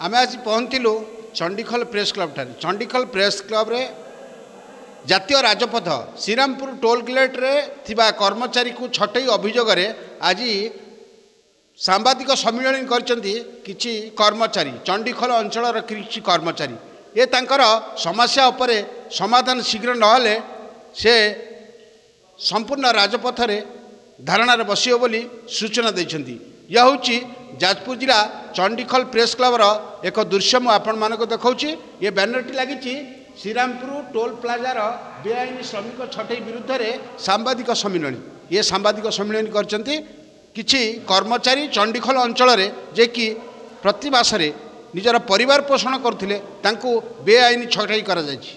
आम आज पहुँचलु Chandikhol press club ठारे। चंडीखोल प्रेस क्लब रे जातीय राजपथ श्रीरामपुर टोल गेट रे थिबा कर्मचारी को छटई अभियोग आज सांबादिक सम्मेलन करचंती किछि कर्मचारी चंडीखोल अंचल किछि कर्मचारी ये तांकर समस्या उपरे समाधान शीघ्र नहले से संपूर्ण राजपथ रे धारणा रे बसियो बोली सूचना दैछंती। यह होची जाजपुर जिला चंडीखोल प्रेस क्लब रो एक दृश्य मु आपण मानको देखौची। ये बैनरटी लागिछि श्रीरामपुर टोल प्लाजार बेआईन श्रमिक छटई विरुद्ध रे सांबादिक सम्मेलन। ये सांबादिक सम्मेलन करचंती किछि कर्मचारी चंडीखोल अंचल रे जे कि प्रति मासरे निजर परिवार पोषण करथिले तांको बेआईन छटई करा जायछि।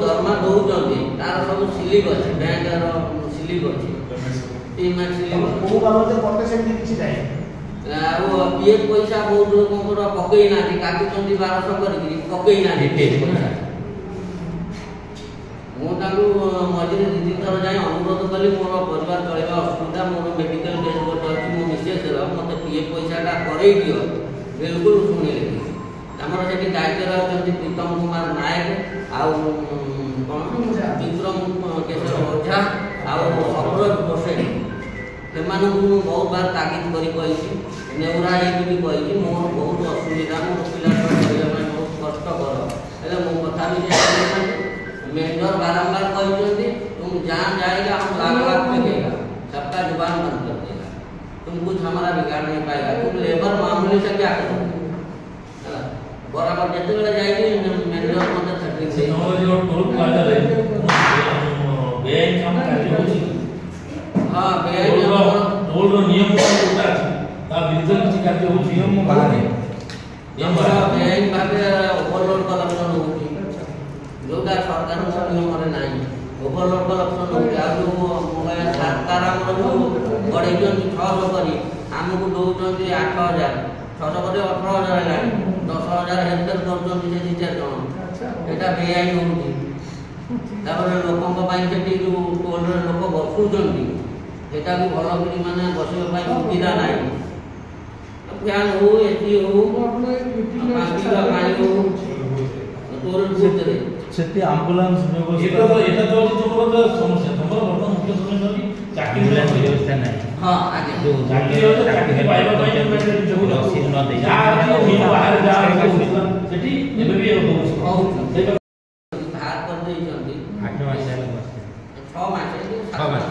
दरमा दौरान तार सब स्लिप अच्छे बैंक स्लिप अच्छे पीएफ पैसा बहुत लोक पकई ना काटुंट 1200 कर पकई ना पैसा मुझे मझे 2-3 थर जाए अनुरोध कली मोर परिवार चलवा असुविधा मोर मेडिकल टेस्ट गोटे अच्छी मो मिसेस मत पीएफ पैसाटा कर दियो बिल्कुल शुणी आमर से दायित्व अच्छे प्रीतम कुमार नायक आउ विक्रम केशर ओझा आरोज गोसाई से बहुत बार तागिद कर नेउरा भी कही मोर बहुत असुविधा मोर पिला बहुत कष्टकर है मो कथा भी मेंढर बारंबार कहते तुम जहाँ जाएगा हम लाख देगा सबका जुबान बंद कर देगा तुम कुछ हमारा बिगाड़ नहीं पाएगा तुम लेबर मामूली से क्या करोगे बराबर जिते बेले जाएगी मेंढर मत छटरी टोल प्लाजा रे बेआईन काम कार्य होची हां बेआईन टोल रो नियम कोटा अछि ता विरुद्ध किछि कार्य होची नियम बाहर यमरा बेआईन भाबे ओवरलोड कलेक्शन होची जोटा सरकार नियम रे नाही ओवरलोड कलेक्शन होची आ जो मोबाइल सरकार हमर जो बढै जन 600 करी हमकु दउचंती 8000 600 करी 18000 है 10000 हेल्पर करचंती जे 2-4 जन एटा बेआईन होची तापर लोकंक पाई सेठी जो टोल रे लोक बसुचंती एटा भी भलो करी माने बसिबा पाई सुविधा नाही फैन हो एसी हो पानी का पानी हो टोल भितरे सेठी एम्बुलेंस व्यवस्था एटा तो तुमरो समस्या तुमरो वर्तमान मुख्य समस्या की चाकरी व्यवस्था नाही हां आगे जो चाकरी पाइबा पाई जो रसीद न दे जा बाहर जा सेठी एबे भी होउछ बाहर कर देई जंदी 8 मास ହେଲା 6 मास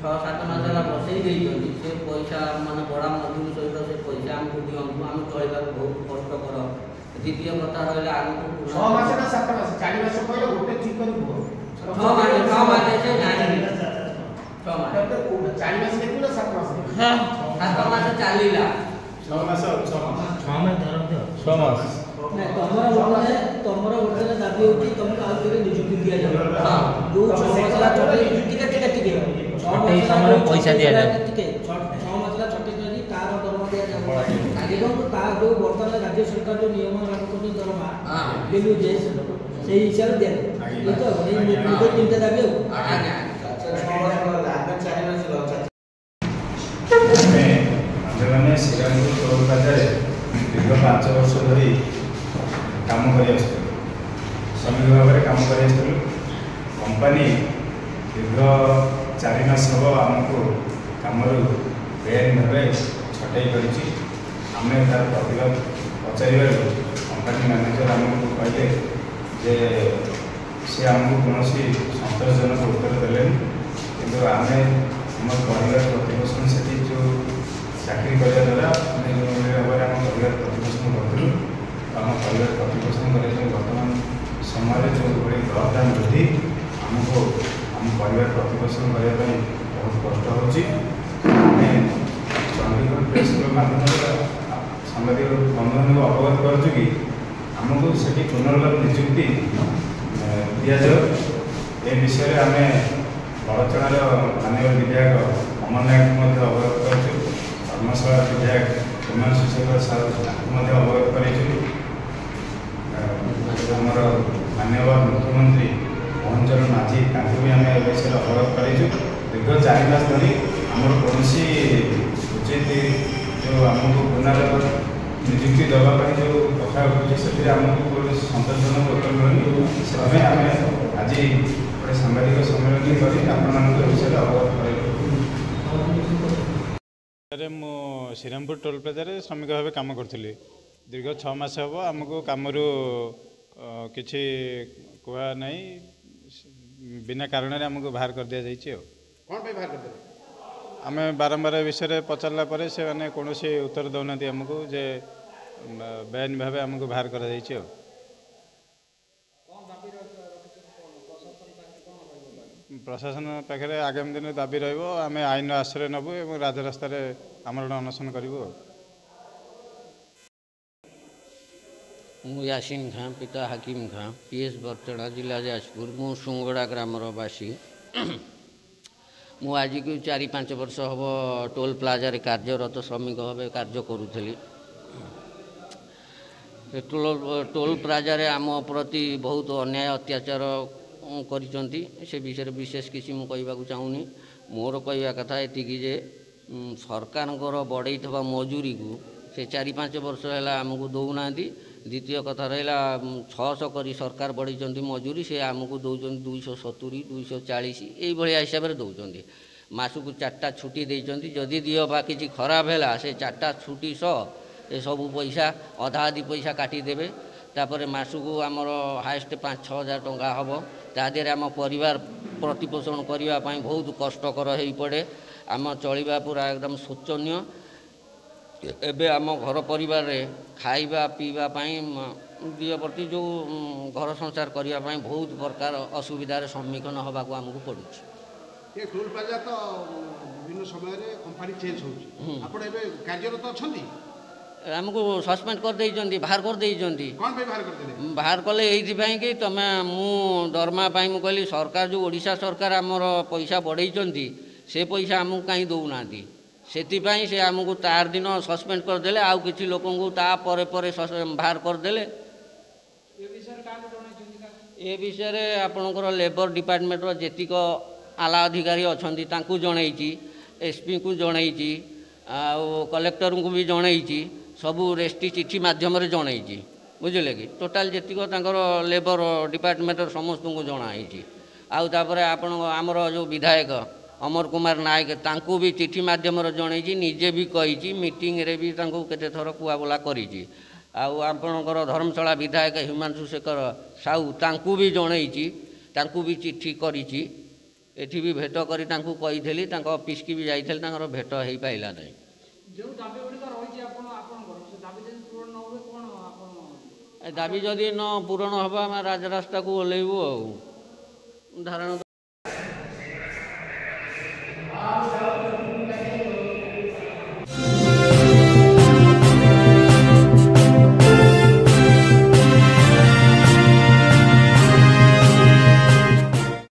6-7 मास ହେଲା बसई देई जंदी से पैसा माने बड़ा मजदूर सहित से पैसा हमको दियंतु हम चलेबा बहुत कष्ट कर द्वितीय कथा रहला आगु 6 मास ना 7 मास 4 मास पहिले गोटे ठीक करू 6 मास से जानी 6 मास तो 4 मास देखु ना 7 मास हां 7 मास चलीला 6 मास 6 मास धरम दे 6 मास नहीं तमरा होटल दाबी होती तुमको आउ के नियुक्ति दिया जाए हां जो 6 मास ला छोटे नियुक्ति ठीक 6 मास समय पैसा दिया जाए ठीक 6 मास ला छोटे करी तार दरमा दिया जाए आगे को तार जो वर्तमान राज्य सरकार जो नियम लागू करनी दरमा बिलु जे से हिसाब दे ये तो ये चिंता दाबी हो आगे 6 मास लागत 4 मास लक्षा में श्रीरामपुर टोल प्लाजा रे दीर्घ 5 वर्ष धरी काम करी श्रमिक भाव में काम कर कंपानी दीर्घ 4 मास हम आमको कम बेआईन भाव छटई करें तार प्रतिवाद पचार कंपानी मैनेजर आमको कहले जे सी आमको कौन सतोषजनक उत्तर देले कि आम परिवार प्रतिपोषण से जो चाकरी करने द्वारा भाव में आम परिवार प्रतिपोषण करूँ आम परिवार प्रतिपोषण करने वर्तमान समय जो भाई दरदाम वृद्धि आमको आम परिवार प्रतिपोषण करने बहुत कष्ट हो चंडीगढ़ प्रेस क्लब माध्यम सांबादिक बंधु को अवगत करुँ कि आमको से पुनर्ବାର नियुक्ति दि जाए ए विषय आम बड़चणार माननीय विधायक अमर नायक अवगत कर धर्मशाला विधायक हिमांशु शेखर साहू अवगत करमर माननीय मुख्यमंत्री मोहन चरण माझी भी आम विषय अवगत कर दीर्घ 4 मास धरी आमर कौन उचित जो आमको पुनर्व निजुक्ति देवाई जो कथा उठुचे से आमको कौन संतोषजनक उत्तर मिलूनी से आम आज गोटे सांबादिक सम्मेलन कर विषय अवगत कर मु श्रीरामपुर टोल प्लाजा श्रमिक भाव कम करी दीर्घ 6 मास हम आमको कम किसी कह ना बिना कारण आमको बाहर कर दि जाइए आम बारंबार विषय पचारा पर से मैंने कौन उत्तर दौना आमको जे बेआईन भाव आमको बाहर कर प्रशासन पाखे आगामी दिन दाबी रही आईन आश्रय नबू और राजरास्त आमरण अनशन करूँ। यासीन खां पिता हाकिम खां पीएस बरचणा जिला जाजपुर मु सुंगड़ा ग्रामर बासी मु आज को 4-5 वर्ष हम टोल प्लाजा कार्यरत श्रमिक भाव कार्य करुली। टोल प्लाजा आम प्रति बहुत अन्याय अत्याचार करिसेंती से विषय विशेष किसी मु कहबाकू चाहूनी। मोर कहवा कथा एतिकी जे सरकार बढ़ई मजूरी को से 4-5 वर्ष है आमको दौना। द्वितीय कथा रहा 600 करी सरकार बढ़ई मजूरी से आमको दौरान 270 240 ये हिसाब से दौरान मासक 4टा छुट्टी देती जदि दिह बा कि खराब है से 4टा छुट्टी सह ये सब पैसा अधा अधी पैसा काटिदेवे तापर मासक आमर हाएस्ट 5-6 हज़ार टंका हम तादेह आम परिवार प्रतिपोषण करने बहुत कष्टकर हो पड़े आम चलवा पूरा एकदम शोचनीय। एबे आम घर परिवार रे खाइबा पीवा दिह प्रति जो घर संसार करने बहुत प्रकार असुविधार सम्मुखीन होगा आमको पड़ू। ये टोल प्लाजा तो विभिन्न समय कंपनी चेंज होची आपण एबे कार्यरत अछंती आमको सस्पेंड कर देइचंती बाहर कर देइचंती कोन पे बाहर कर देले बाहर कले एथि पई कि तमे मु दरमा पई मु कहली सरकार जो ओडिशा सरकार हमर पैसा बढ़ेइचंती से पैसा हमको कहीं दौनाती से आमको तार दिन सस्पेंड करदे आउ कि लोक बाहर करदे। ए विषय आपणकर लेबर डिपार्टमेंट जेतिक आला अधिकारी अच्छा जनई एसपी को जनई कलेक्टर को भी जनई सबू रेस्टी चिठी मध्यम जनई बुझे कि टोटाल जेतिक लेबर डिपार्टमेंट समस्त को जनाई आउे आपण आमर जो विधायक अमर कुमार नायक तांकू भी चिठी मध्यम जनई निजे भी कही मीटिंग रे भी केते थर कुआबोला करी आपणकर धर्मशाला विधायक हिमांशु शेखर साहू तांकू भी जनई तांकू भी चिठी करी एठी भी भेट करी तांकू कही ऑफिस की भी जाइए भेट हो पाइला नहीं। दाबी जदि न पूरण हम राजरास्ता को ओह्लैबू धारण